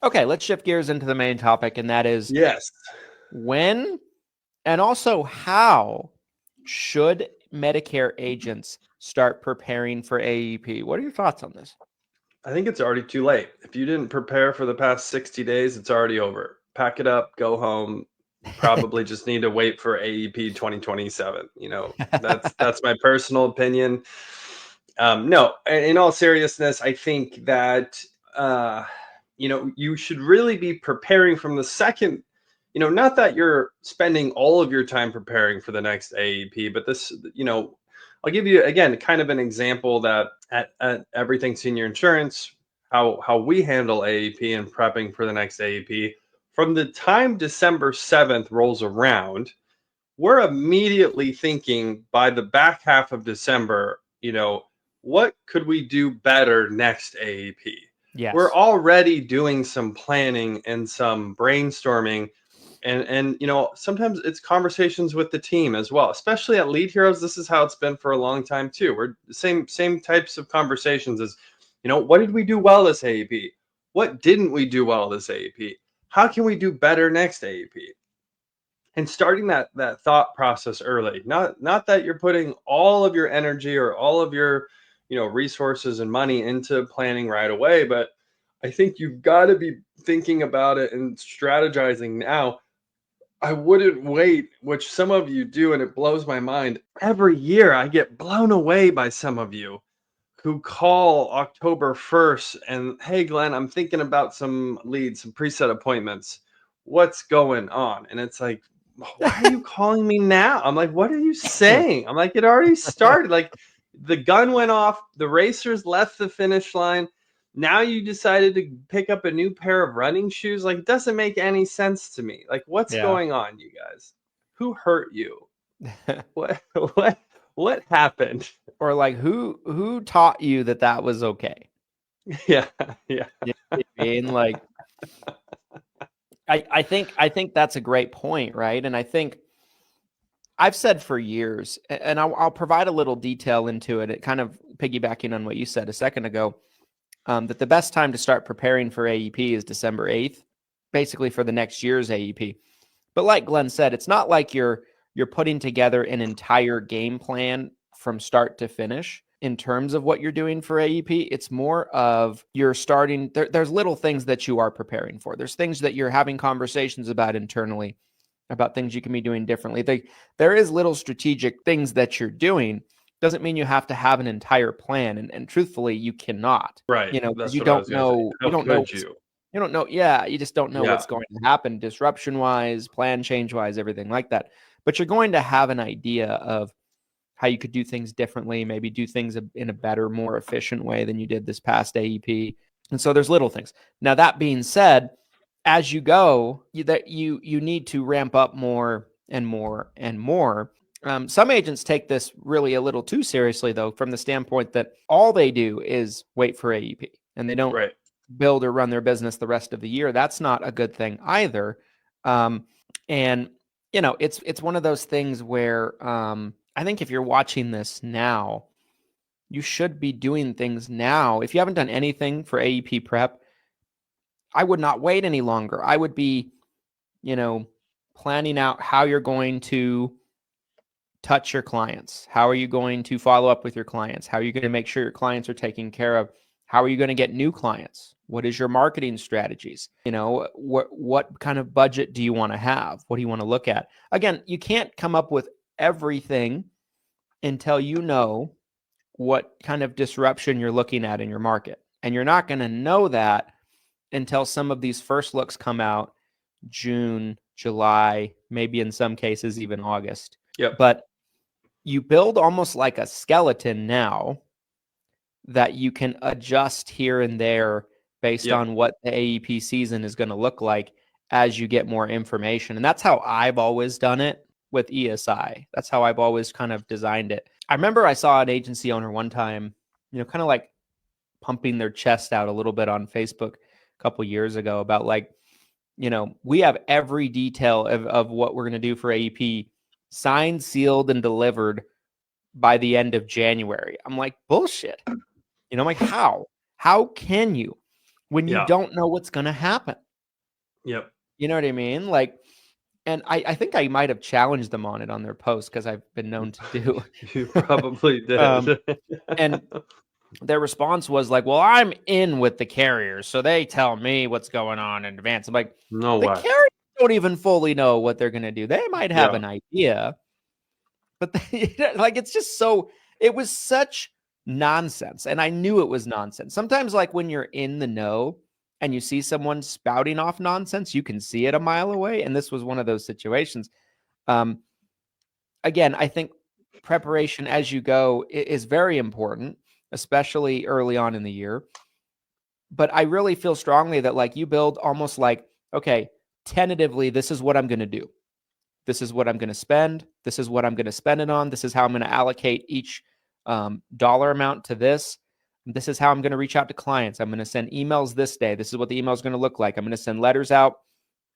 Okay, let's shift gears into the main topic, and that is Yes. when and also how should Medicare agents start preparing for AEP? What are your thoughts on this? I think it's already too late. If you didn't prepare for the past 60 days, it's already over. Pack it up, go home. Probably just need to wait for AEP 2027. That's my personal opinion. No, in all seriousness, I think that you should really be preparing from the second. Not that you're spending all of your time preparing for the next AEP, but this, I'll give you again kind of an example that at Everything Senior Insurance, how we handle AEP and prepping for the next AEP. From the time December 7th rolls around, we're immediately thinking by the back half of December, what could we do better next AEP? We're Yes. already doing some planning and some brainstorming, and sometimes it's conversations with the team as well, especially at Lead Heroes. This is how it's been for a long time too. We're same types of conversations as, what did we do well this AEP? What didn't we do well this AEP? How can we do better next AEP? And starting that thought process early, not that you're putting all of your energy or all of your resources and money into planning right away, but I think you've got to be thinking about it and strategizing now. I wouldn't wait, which some of you do, and it blows my mind. Every year I get blown away by some of you who call October 1st and, hey, Glenn, I'm thinking about some leads, some preset appointments. What's going on? And it's like, why are you calling me now? I'm like, what are you saying? I'm like, it already started. Like, the gun went off, the racers left the finish line. Now you decided to pick up a new pair of running shoes. Like, it doesn't make any sense to me. Like, what's Yeah. going on, you guys? Who hurt you? What happened? Or like who taught you that was okay? Yeah, yeah. You know what I mean? Like I think that's a great point, right? And I think I've said for years, and I'll provide a little detail into it. It kind of piggybacking on what you said a second ago, that the best time to start preparing for AEP is December 8th, basically for the next year's AEP. But like Glenn said, it's not like you're putting together an entire game plan from start to finish in terms of what you're doing for AEP. It's more of you're starting, there's little things that you are preparing for. There's things that you're having conversations about internally, about things you can be doing differently. There is little strategic things that you're doing. Doesn't mean you have to have an entire plan. And truthfully, you cannot, Right. because That's you what I don't was going to say. know, How could you? you don't know. Yeah. You just don't know Yeah. what's going to happen disruption wise, plan change wise, everything like that. But you're going to have an idea of how you could do things differently, maybe do things in a better, more efficient way than you did this past AEP. And so there's little things. Now, that being said, as you go, you need to ramp up more and more and more. Some agents take this really a little too seriously, though, from the standpoint that all they do is wait for AEP and they don't Right. build or run their business the rest of the year. That's not a good thing either. And it's one of those things where I think if you're watching this now, you should be doing things now. If you haven't done anything for AEP prep, I would not wait any longer. I would be, planning out how you're going to touch your clients. How are you going to follow up with your clients? How are you going to make sure your clients are taken care of? How are you going to get new clients? What is your marketing strategies? What kind of budget do you want to have? What do you want to look at? Again, you can't come up with everything until you know what kind of disruption you're looking at in your market. And you're not going to know that until some of these first looks come out June, July, maybe in some cases even August. Yep. But you build almost like a skeleton now that you can adjust here and there based on what the AEP season is going to look like as you get more information. And that's how I've always done it with ESI. That's how I've always kind of designed it. I remember I saw an agency owner one time, kind of like pumping their chest out a little bit on Facebook a couple years ago about like, we have every detail of what we're going to do for AEP signed, sealed, and delivered by the end of January. I'm like, bullshit. I'm like, how can you? when you Yeah. don't know what's going to happen. Yep. You know what I mean? Like, and I think I might have challenged them on it on their post because I've been known to do. You probably um, did. and their response was like, well, I'm in with the carriers, so they tell me what's going on in advance. I'm like, No the way. carriers don't even fully know what they're going to do. They might have Yeah. an idea, but like, it's just so, it was such nonsense. And I knew it was nonsense. Sometimes, like, when you're in the know and you see someone spouting off nonsense, you can see it a mile away. And this was one of those situations. Again, I think preparation as you go is very important, especially early on in the year. But I really feel strongly that, like, you build almost like, okay, tentatively, this is what I'm going to do. This is what I'm going to spend. This is what I'm going to spend it on. This is how I'm going to allocate each dollar amount to this. This is how I'm going to reach out to clients. I'm going to send emails this day. This is what the email is going to look like. I'm going to send letters out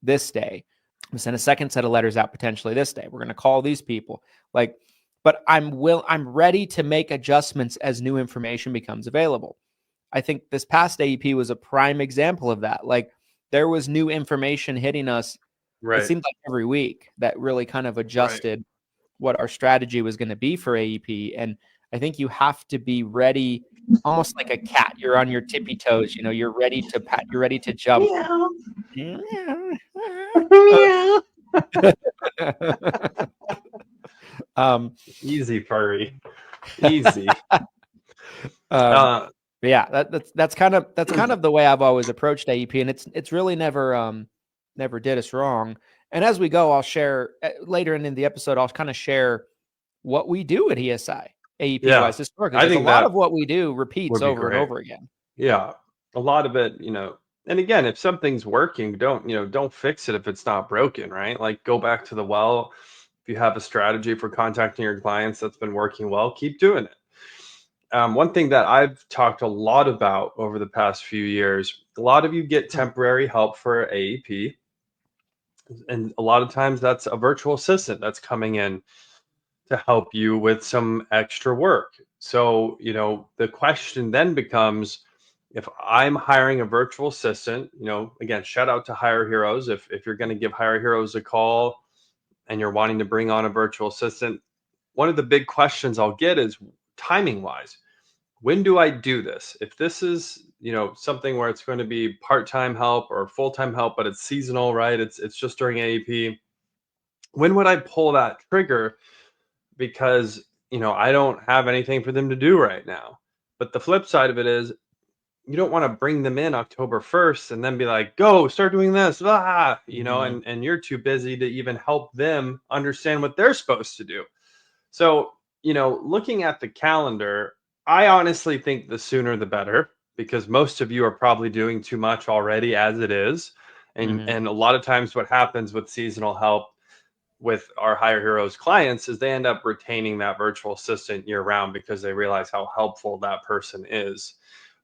this day. I'm going to send a second set of letters out potentially this day. We're going to call these people. Like, but I'm ready to make adjustments as new information becomes available. I think this past AEP was a prime example of that. Like, there was new information hitting us. Right. It seemed like every week that really kind of adjusted what our strategy was going to be for AEP. And I think you have to be ready, almost like a cat. You're on your tippy toes. You know, you're ready to pat. You're ready to jump. Easy, furry. Easy. Yeah, that's kind of the way I've always approached AEP, and it's really never did us wrong. And as we go, I'll share later in the episode. I'll kind of share what we do at ESI AEP wise historically, because a lot of what we do repeats over and over again. Yeah, a lot of it, you know. And again, if something's working, don't fix it if it's not broken, right? Like, go back to the well. If you have a strategy for contacting your clients that's been working well, keep doing it. One thing that I've talked a lot about over the past few years, a lot of you get temporary help for AEP. And a lot of times that's a virtual assistant that's coming in to help you with some extra work. So, you know, the question then becomes, if I'm hiring a virtual assistant, you know, again, shout out to Hire Heroes. If you're going to give Hire Heroes a call and you're wanting to bring on a virtual assistant, one of the big questions I'll get is timing wise. When do I do this? If this is, you know, something where it's going to be part-time help or full-time help, but it's seasonal, right? It's just during AEP. When would I pull that trigger? Because, you know, I don't have anything for them to do right now. But the flip side of it is, you don't want to bring them in October 1st and then be like, go start doing this, you know, and you're too busy to even help them understand what they're supposed to do. So, you know, looking at the calendar, I honestly think the sooner the better, because most of you are probably doing too much already as it is. And a lot of times what happens with seasonal help with our Hire Heroes clients is they end up retaining that virtual assistant year round because they realize how helpful that person is.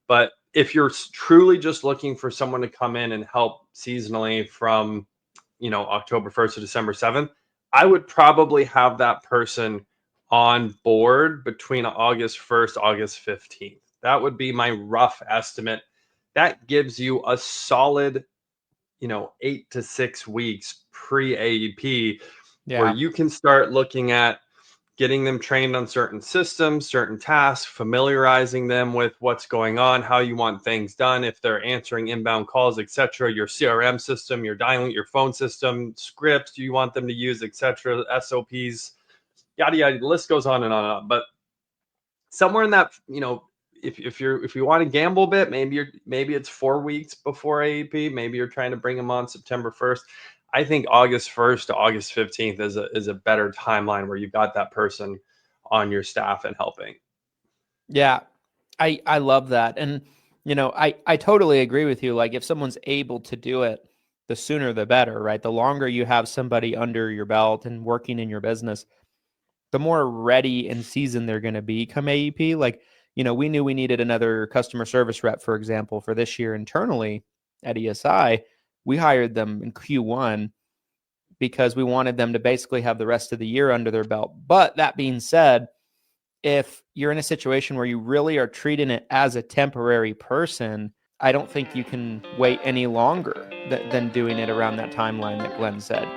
But if you're truly just looking for someone to come in and help seasonally from, you know, October 1st to December 7th, I would probably have that person on board between August 1st, August 15th. That would be my rough estimate. That gives you a solid, you know, 8 to 6 weeks pre AEP where you can start looking at getting them trained on certain systems, certain tasks, familiarizing them with what's going on, how you want things done, if they're answering inbound calls, etc., your CRM system, your dialing, your phone system, scripts you want them to use, etc., SOPs, yada yada. The list goes on and on and on. But somewhere in that, you know, if you want to gamble a bit, maybe it's 4 weeks before AEP, maybe you're trying to bring them on September 1st. I think August 1st to August 15th is a better timeline where you've got that person on your staff and helping. Yeah, I love that. And, you know, I totally agree with you. Like, if someone's able to do it, the sooner the better, right? The longer you have somebody under your belt and working in your business, the more ready and seasoned they're going to be come AEP. Like, you know, we knew we needed another customer service rep, for example, for this year internally at ESI. We hired them in Q1 because we wanted them to basically have the rest of the year under their belt. But that being said, if you're in a situation where you really are treating it as a temporary person, I don't think you can wait any longer than doing it around that timeline that Glenn said.